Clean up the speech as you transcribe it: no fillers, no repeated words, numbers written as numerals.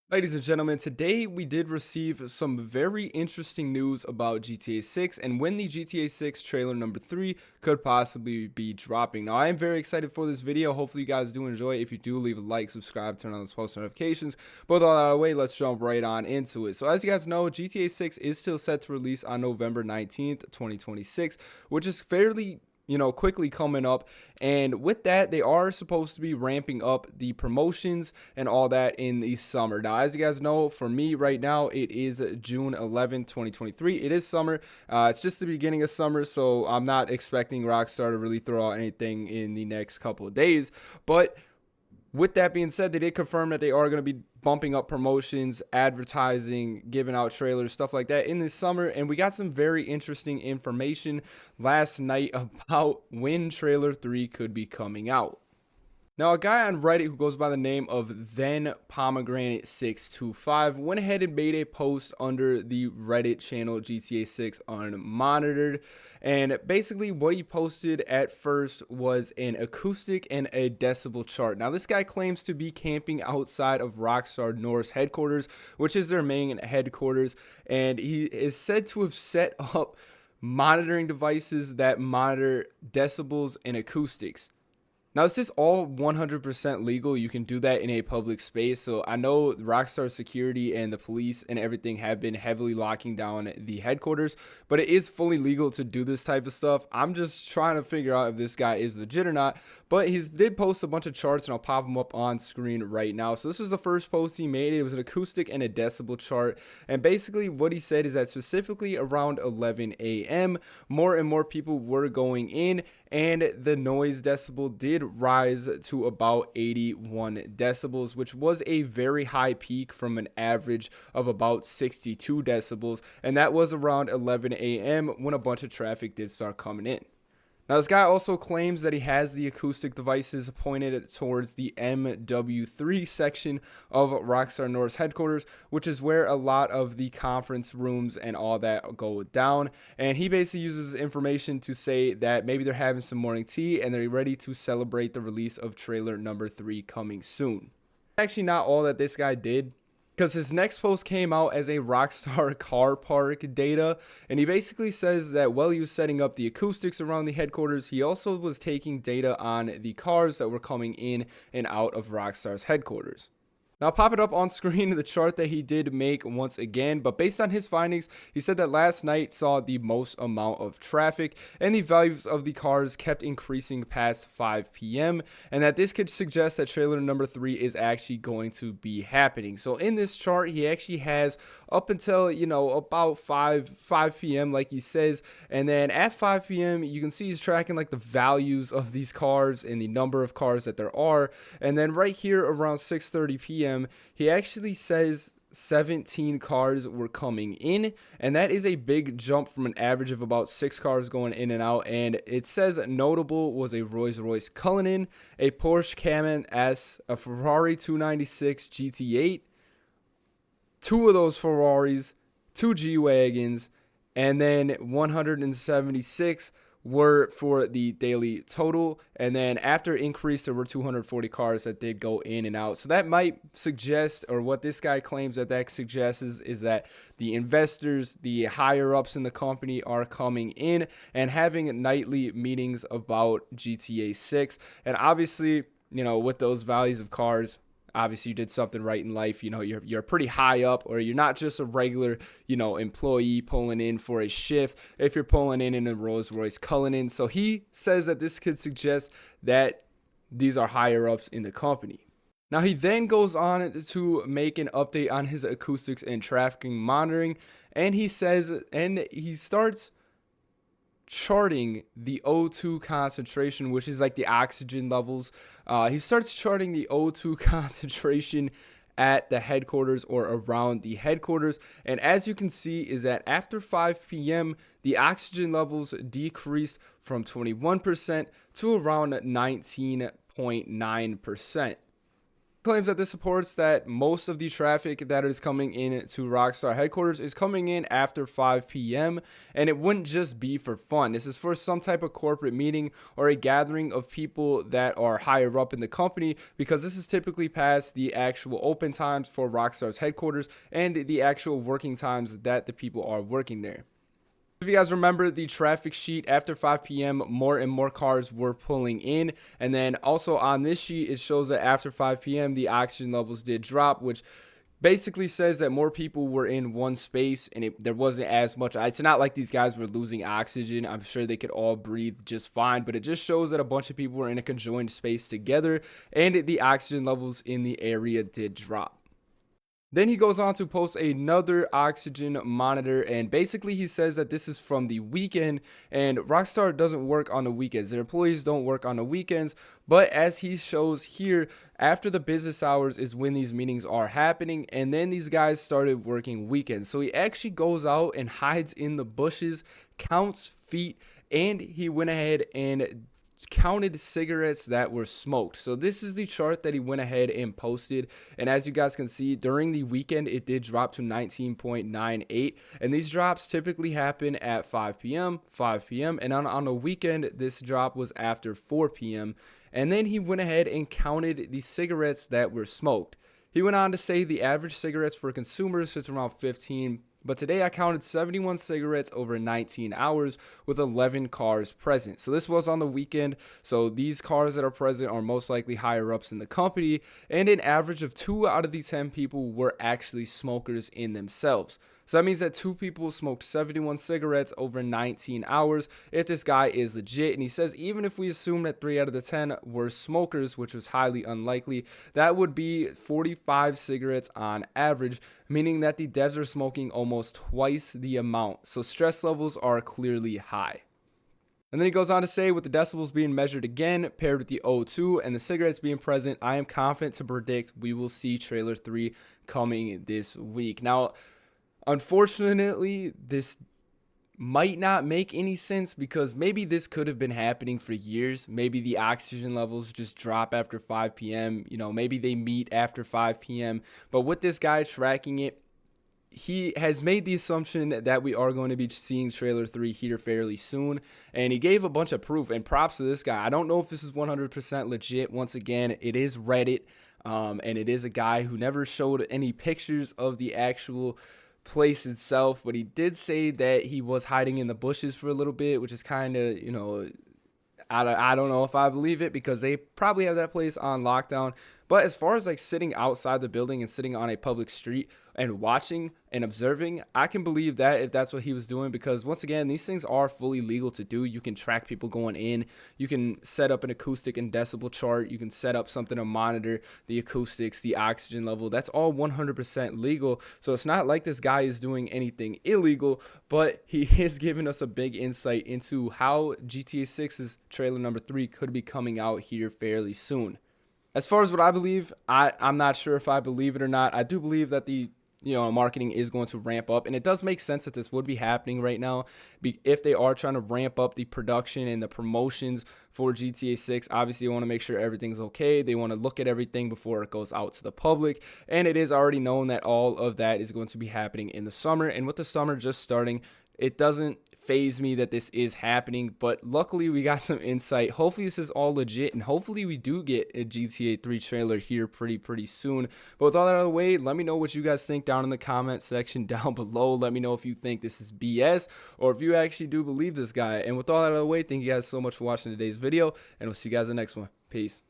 Ladies and gentlemen, today we did receive some very interesting news about GTA 6 and when the GTA 6 trailer number 3 could possibly be dropping. Now, I am very excited for this video. Hopefully, you guys do enjoy it. If you do, leave a like, subscribe, turn on those post notifications. But with all that out of the way, let's jump right on into it. So, as you guys know, GTA 6 is still set to release on November 19th, 2026, which is fairly quickly coming up. And with that, they are supposed to be ramping up the promotions and all that in the summer. Now, as you guys know, for me right now, it is June 11th, 2023. It is summer. It's just the beginning of summer, so I'm not expecting Rockstar to really throw out anything in the next couple of days. But with that being said, they did confirm that they are going to be bumping up promotions, advertising, giving out trailers, stuff like that in this summer. And we got some very interesting information last night about when trailer 3 could be coming out. Now, a guy on Reddit who goes by the name of then Pomegranate 625 went ahead and made a post under the Reddit channel GTA 6 Unmonitored. And basically what he posted at first was an acoustic and a decibel chart. Now, this guy claims to be camping outside of Rockstar North's headquarters, which is their main headquarters. And he is said to have set up monitoring devices that monitor decibels and acoustics. Now, this is all 100% legal. You can do that in a public space. So I know Rockstar Security and the police and everything have been heavily locking down the headquarters, but it is fully legal to do this type of stuff. I'm just trying to figure out if this guy is legit or not, but he did post a bunch of charts and I'll pop them up on screen right now. So this was the first post he made. It was an acoustic and a decibel chart. And basically what he said is that specifically around 11 a.m., more and more people were going in, and the noise decibel did rise to about 81 decibels, which was a very high peak from an average of about 62 decibels. And that was around 11 a.m. when a bunch of traffic did start coming in. Now, this guy also claims that he has the acoustic devices pointed towards the MW3 section of Rockstar North's headquarters, which is where a lot of the conference rooms and all that go down. And he basically uses information to say that maybe they're having some morning tea and they're ready to celebrate the release of trailer number 3 coming soon. Actually, not all that this guy did, because his next post came out as a Rockstar car park data, and he basically says that while he was setting up the acoustics around the headquarters, he also was taking data on the cars that were coming in and out of Rockstar's headquarters. Now, I'll pop it up on screen, the chart that he did make once again, but based on his findings, he said that last night saw the most amount of traffic and the values of the cars kept increasing past 5 p.m. and that this could suggest that trailer number 3 is actually going to be happening. So in this chart, he actually has up until, about 5 p.m. like he says, and then at 5 p.m. you can see he's tracking like the values of these cars and the number of cars that there are, and then right here around 6:30 p.m. he actually says 17 cars were coming in, and that is a big jump from an average of about 6 cars going in and out. And it says notable was a Rolls-Royce Cullinan, a Porsche Cayman S, a Ferrari 296 GT8, two of those Ferraris, two G-Wagons, and then 176 were for the daily total. And then after increase, there were 240 cars that did go in and out. So that might suggest, or what this guy claims that suggests is that the investors, the higher ups in the company are coming in and having nightly meetings about GTA 6. And obviously, with those values of cars, obviously you did something right in life. You're pretty high up, or you're not just a regular, employee pulling in for a shift if you're pulling in a Rolls-Royce Cullinan. So he says that this could suggest that these are higher ups in the company. Now, he then goes on to make an update on his acoustics and traffic monitoring, and he says, and he starts charting the O2 concentration, which is like the oxygen levels. He starts charting the O2 concentration at the headquarters or around the headquarters. And as you can see is that after 5 p.m., the oxygen levels decreased from 21% to around 19.9%. Claims that this supports that most of the traffic that is coming in to Rockstar headquarters is coming in after 5 p.m. and it wouldn't just be for fun. This is for some type of corporate meeting or a gathering of people that are higher up in the company, because this is typically past the actual open times for Rockstar's headquarters and the actual working times that the people are working there. If you guys remember the traffic sheet, after 5 p.m. more and more cars were pulling in, and then also on this sheet it shows that after 5 p.m. the oxygen levels did drop, which basically says that more people were in one space and there wasn't as much. It's not like these guys were losing oxygen. I'm sure they could all breathe just fine, but it just shows that a bunch of people were in a conjoined space together and the oxygen levels in the area did drop. Then he goes on to post another oxygen monitor, and basically he says that this is from the weekend, and Rockstar doesn't work on the weekends. Their employees don't work on the weekends, but as he shows here, after the business hours is when these meetings are happening, and then these guys started working weekends. So he actually goes out and hides in the bushes, counts feet, and he went ahead and counted cigarettes that were smoked. So this is the chart that he went ahead and posted, and as you guys can see, during the weekend it did drop to 19.98, and these drops typically happen at 5 p.m., and on the weekend this drop was after 4 p.m. And then he went ahead and counted the cigarettes that were smoked. He went on to say the average cigarettes for consumers sits around 15, but today I counted 71 cigarettes over 19 hours with 11 cars present. So this was on the weekend. So these cars that are present are most likely higher ups in the company, and an average of 2 out of the 10 people were actually smokers in themselves. So that means that 2 people smoked 71 cigarettes over 19 hours if this guy is legit. And he says even if we assume that 3 out of the 10 were smokers, which was highly unlikely, that would be 45 cigarettes on average, meaning that the devs are smoking almost twice the amount. So stress levels are clearly high. And then he goes on to say, with the decibels being measured again, paired with the O2 and the cigarettes being present, I am confident to predict we will see trailer 3 coming this week. Now, unfortunately, this might not make any sense, because maybe this could have been happening for years. Maybe the oxygen levels just drop after 5 p.m. You know, maybe they meet after 5 p.m. But with this guy tracking it, he has made the assumption that we are going to be seeing trailer 3 here fairly soon, and he gave a bunch of proof, and props to this guy. I don't know if this is 100% legit. Once again, it is Reddit, and it is a guy who never showed any pictures of the actual place itself, but he did say that he was hiding in the bushes for a little bit, which is kind of, you know, I don't know if I believe it, because they probably have that place on lockdown. But as far as like sitting outside the building and sitting on a public street and watching and observing, I can believe that if that's what he was doing, because once again, these things are fully legal to do. You can track people going in. You can set up an acoustic and decibel chart. You can set up something to monitor the acoustics, the oxygen level. That's all 100% legal. So it's not like this guy is doing anything illegal, but he is giving us a big insight into how GTA 6's trailer number 3 could be coming out here fairly soon. As far as what I believe, I'm not sure if I believe it or not. I do believe that the marketing is going to ramp up, and it does make sense that this would be happening right now if they are trying to ramp up the production and the promotions for GTA 6. Obviously, they want to make sure everything's okay. They want to look at everything before it goes out to the public, and it is already known that all of that is going to be happening in the summer. And with the summer just starting, it doesn't phase me that this is happening, but luckily we got some insight. Hopefully this is all legit, and hopefully we do get a GTA 3 trailer here pretty soon. But with all that out of the way, let me know what you guys think down in the comment section down below. Let me know if you think this is BS or if you actually do believe this guy. And with all that out of the way, thank you guys so much for watching today's video, and we'll see you guys in the next one. Peace.